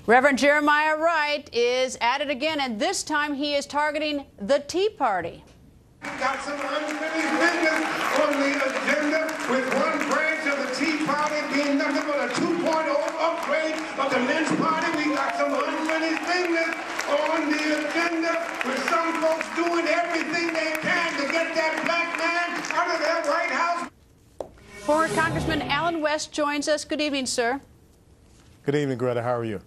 Reverend Jeremiah Wright is at it again, and this time he is targeting the Tea Party. Got some unfinished business on the agenda, with one branch of the Tea Party being nothing but a 2.0 upgrade of the Lynch Party. We got some unfinished business on the agenda, with some folks doing everything they can to get that black man out of that White House. Former Congressman Allen West joins us. Good evening, sir. Good evening, Greta. How are you?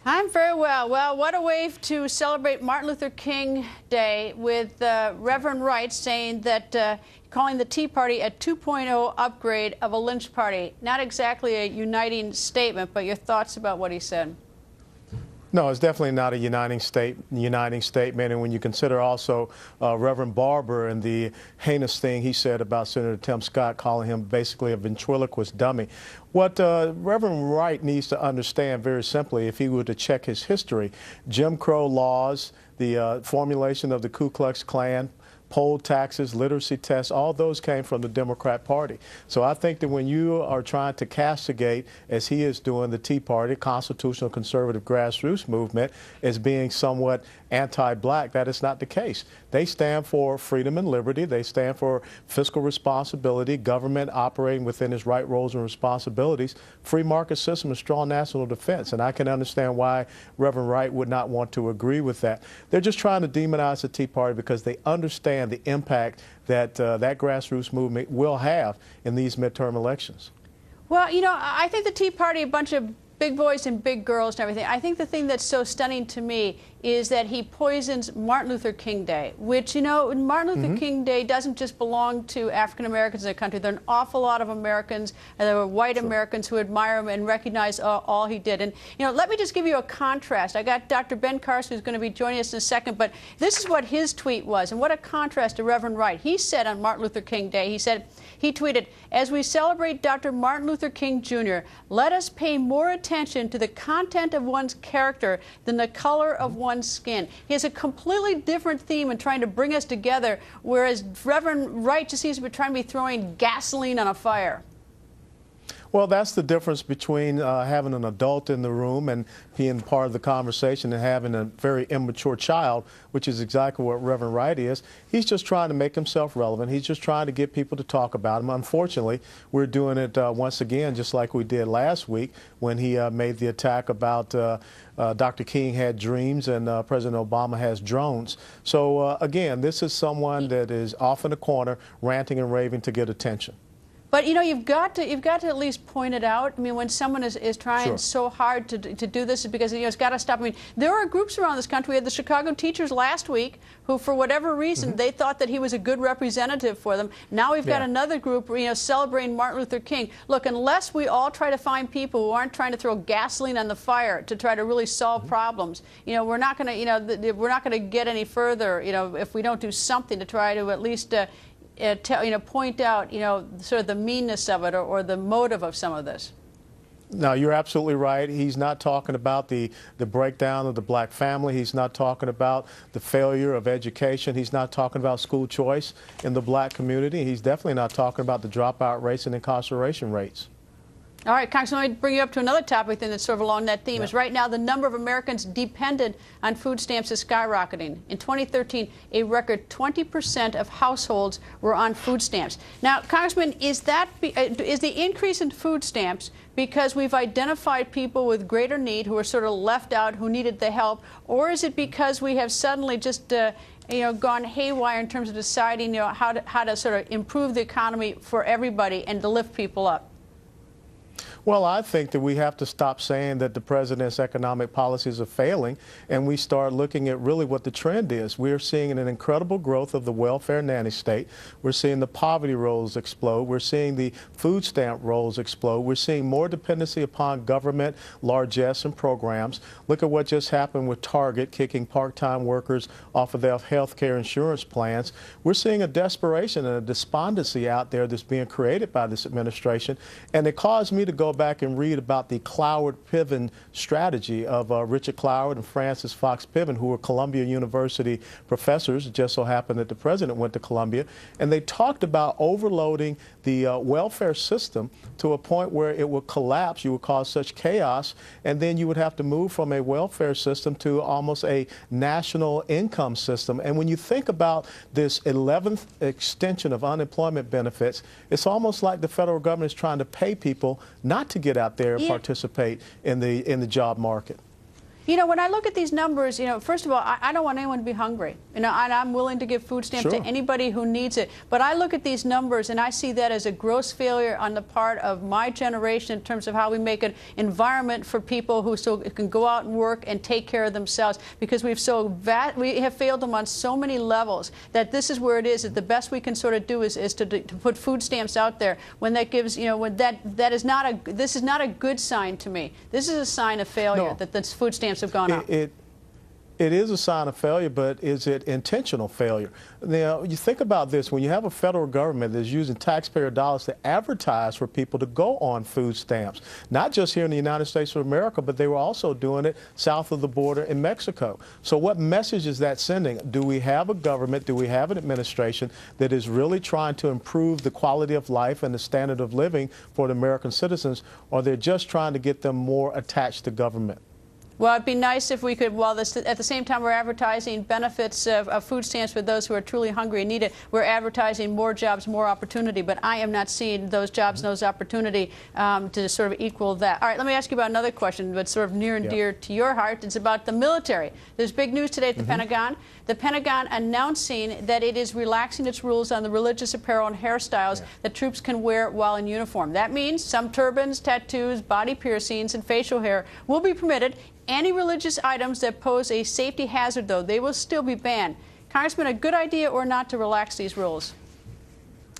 I'm very well. Well, what a way to celebrate Martin Luther King Day with Reverend Wright saying that calling the Tea Party a 2.0 upgrade of a Lynch party. Not exactly a uniting statement, but your thoughts about what he said. No, it's definitely not a uniting statement. And when you consider also Reverend Barber and the heinous thing he said about Senator Tim Scott, calling him basically a ventriloquist dummy. What Reverend Wright needs to understand very simply, if he were to check his history, Jim Crow laws, the formulation of the Ku Klux Klan, poll taxes, literacy tests, all those came from the Democrat Party. So I think that when you are trying to castigate, as he is doing, the Tea Party, constitutional conservative grassroots movement, as being somewhat anti-black, that is not the case. They stand for freedom and liberty. They stand for fiscal responsibility, government operating within its right roles and responsibilities, free market system, and strong national defense. And I can understand why Reverend Wright would not want to agree with that. They're just trying to demonize the Tea Party because they understand the impact that that grassroots movement will have in these midterm elections. Well, you know, I think the Tea Party, a bunch of big boys and big girls and everything. I think the thing that's so stunning to me is that he poisons Martin Luther King Day, which, you know, Martin Luther King Day doesn't just belong to African Americans in the country. There are an awful lot of Americans, and there were white Americans who admire him and recognize all he did. And, you know, let me just give you a contrast. I got Dr. Ben Carson, who's going to be joining us in a second, but this is what his tweet was, and what a contrast to Reverend Wright. He said on Martin Luther King Day, he tweeted, "As we celebrate Dr. Martin Luther King Jr., let us pay more attention to the content of one's character than the color of one's skin." He has a completely different theme in trying to bring us together, whereas Reverend Wright just seems to be trying to be throwing gasoline on a fire. Well, that's the difference between having an adult in the room and being part of the conversation and having a very immature child, which is exactly what Reverend Wright is. He's just trying to make himself relevant. He's just trying to get people to talk about him. Unfortunately, we're doing it once again, just like we did last week when he made the attack about Dr. King had dreams and President Obama has drones. So, again, this is someone that is off in the corner ranting and raving to get attention. But, you know, you've got to at least point it out. I mean, when someone is trying so hard to do this, is because, you know, it's got to stop. I mean, there are groups around this country. We had the Chicago teachers last week who, for whatever reason, they thought that he was a good representative for them. Now we've got another group, you know, celebrating Martin Luther King. Look, unless we all try to find people who aren't trying to throw gasoline on the fire to try to really solve problems, you know, we're not going to, you know, we're not going to get any further, you know, if we don't do something to try to at least point out, you know, sort of the meanness of it or the motive of some of this. No, you're absolutely right. He's not talking about the breakdown of the black family. He's not talking about the failure of education. He's not talking about school choice in the black community. He's definitely not talking about the dropout rates and incarceration rates. All right, Congressman, let me bring you up to another topic then that's sort of along that theme. Is right now the number of Americans dependent on food stamps is skyrocketing. In 2013, a record 20% of households were on food stamps. Now, Congressman, is the increase in food stamps because we've identified people with greater need who are sort of left out, who needed the help, or is it because we have suddenly just gone haywire in terms of deciding, you know, how to sort of improve the economy for everybody and to lift people up? Well, I think that we have to stop saying that the president's economic policies are failing, and we start looking at really what the trend is. We're seeing an incredible growth of the welfare nanny state. We're seeing the poverty rolls explode. We're seeing the food stamp rolls explode. We're seeing more dependency upon government largesse and programs. Look at what just happened with Target kicking part-time workers off of their health care insurance plans. We're seeing a desperation and a despondency out there that's being created by this administration, and it caused me to go go back and read about the Cloward-Piven strategy of Richard Cloward and Francis Fox Piven, who were Columbia University professors. It just so happened that the president went to Columbia. And they talked about overloading the welfare system to a point where it would collapse. You would cause such chaos, and then you would have to move from a welfare system to almost a national income system. And when you think about this 11th extension of unemployment benefits, it's almost like the federal government is trying to pay people not to get out there and participate in the job market. You know, when I look at these numbers, you know, first of all, I don't want anyone to be hungry. You know, and I'm willing to give food stamps to anybody who needs it. But I look at these numbers and I see that as a gross failure on the part of my generation in terms of how we make an environment for people who still can go out and work and take care of themselves, because we have failed them on so many levels that this is where it is. That the best we can sort of do is to put food stamps out there when that gives, you know, when that is not a, this is not a good sign to me. This is a sign of failure that the food stamps have gone up. It is a sign of failure, but is it intentional failure? Now, you think about this. When you have a federal government that's using taxpayer dollars to advertise for people to go on food stamps, not just here in the United States of America, but they were also doing it south of the border in Mexico. So what message is that sending? Do we have a government, do we have an administration that is really trying to improve the quality of life and the standard of living for the American citizens, or they're just trying to get them more attached to government? Well, it'd be nice if we could, while at the same time we're advertising benefits of food stamps for those who are truly hungry and need it, we're advertising more jobs, more opportunity. But I am not seeing those jobs and those opportunity to sort of equal that. All right, let me ask you about another question that's sort of near and dear to your heart. It's about the military. There's big news today at the Pentagon. The Pentagon announcing that it is relaxing its rules on the religious apparel and hairstyles that troops can wear while in uniform. That means some turbans, tattoos, body piercings, and facial hair will be permitted. Any religious items that pose a safety hazard, though, they will still be banned. Congressman, a good idea or not to relax these rules?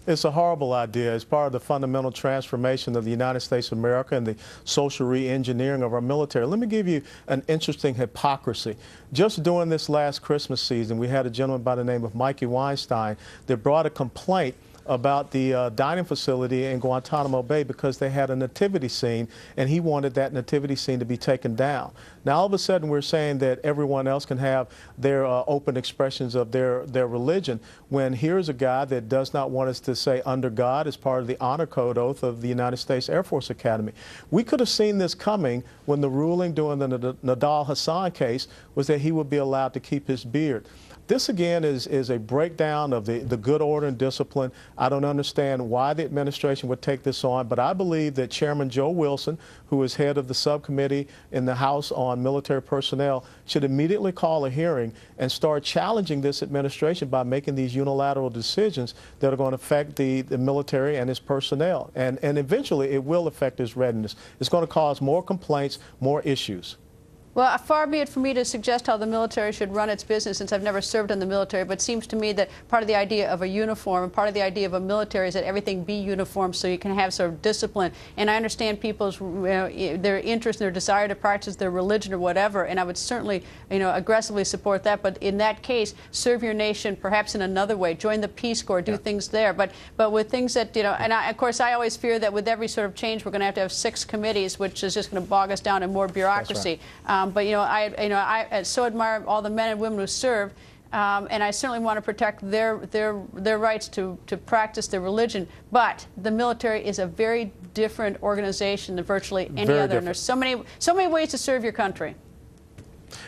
It's a horrible idea. It's part of the fundamental transformation of the United States of America and the social re-engineering of our military. Let me give you an interesting hypocrisy. Just during this last Christmas season, we had a gentleman by the name of Mikey Weinstein that brought a complaint about the dining facility in Guantanamo Bay because they had a nativity scene, and he wanted that nativity scene to be taken down. Now, all of a sudden, we're saying that everyone else can have their open expressions of their religion, when here's a guy that does not want us to say under God as part of the honor code oath of the United States Air Force Academy. We could have seen this coming when the ruling during the Nadal Hassan case was that he would be allowed to keep his beard. This, again, is a breakdown of the good order and discipline. I don't understand why the administration would take this on, but I believe that Chairman Joe Wilson, who is head of the subcommittee in the House on military personnel, should immediately call a hearing and start challenging this administration by making these unilateral decisions that are going to affect the military and its personnel. And eventually, it will affect its readiness. It's going to cause more complaints, more issues. Well, far be it for me to suggest how the military should run its business, since I've never served in the military, but it seems to me that part of the idea of a uniform and part of the idea of a military is that everything be uniform so you can have sort of discipline. And I understand people's their interest and their desire to practice their religion or whatever, and I would certainly aggressively support that. But in that case, serve your nation perhaps in another way. Join the Peace Corps, do things there. But with things that, and of course I always fear that with every sort of change we're going to have 6 committees, which is just going to bog us down in more bureaucracy. But I so admire all the men and women who serve, and I certainly want to protect their rights to practice their religion. But the military is a very different organization than virtually any other, and there's so many ways to serve your country.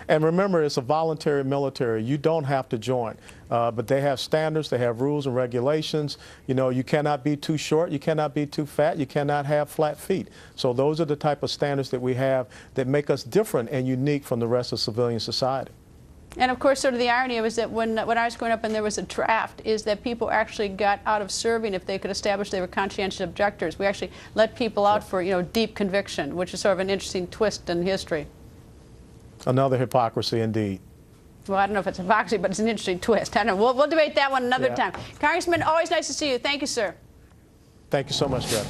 And remember, it's a voluntary military. You don't have to join. But they have standards, they have rules and regulations. You cannot be too short, you cannot be too fat, you cannot have flat feet. So those are the type of standards that we have that make us different and unique from the rest of civilian society. And of course, sort of the irony was that when I was growing up and there was a draft, is that people actually got out of serving if they could establish they were conscientious objectors. We actually let people out for deep conviction, which is sort of an interesting twist in history. Another hypocrisy indeed. Well, I don't know if it's hypocrisy, but it's an interesting twist. I don't know. We'll debate that one another time. Congressman, always nice to see you. Thank you, sir. Thank you so much, Greta.